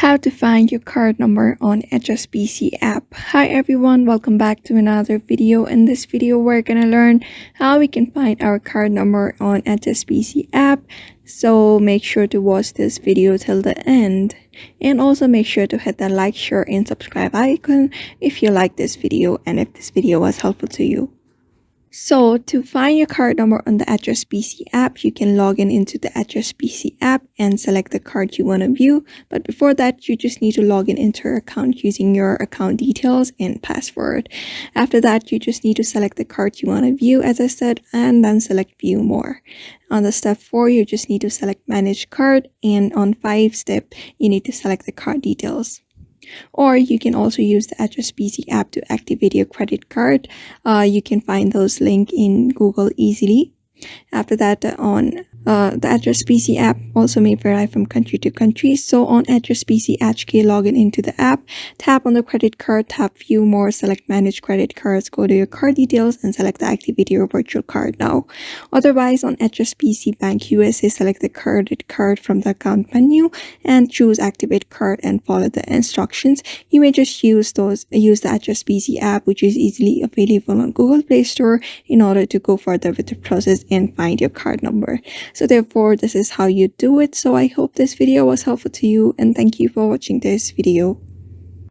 How to find your card number on HSBC app. Hi everyone, welcome back to another video. In this video, we're gonna learn how we can find our card number on HSBC app. So make sure to watch this video till the end. And also make sure to hit that like, share, and subscribe icon if you like this video and if this video was helpful to you. So to find your card number on the HSBC app, you can log into the HSBC app and select the card you want to view. But before that, you just need to log into your account using your account details and password. After that, you just need to select the card you want to view, as I said, and then select view more. On the step 4, you just need to select manage card, and on 5 step, you need to select the card details. Or you can also use the HSBC app to activate your credit card. You can find those links in Google easily. After that, on the HSBC app also may vary from country to country. So on HSBC HK, log into the app, tap on the credit card, tap view more, select manage credit cards, go to your card details and select the activate your virtual card now. Otherwise, on HSBC Bank USA, select the credit card from the account menu and choose activate card and follow the instructions. You may just use the HSBC app, which is easily available on Google Play Store, in order to go further with the process and find your card number. So therefore, this is how you do it. So I hope this video was helpful to you, and thank you for watching this video.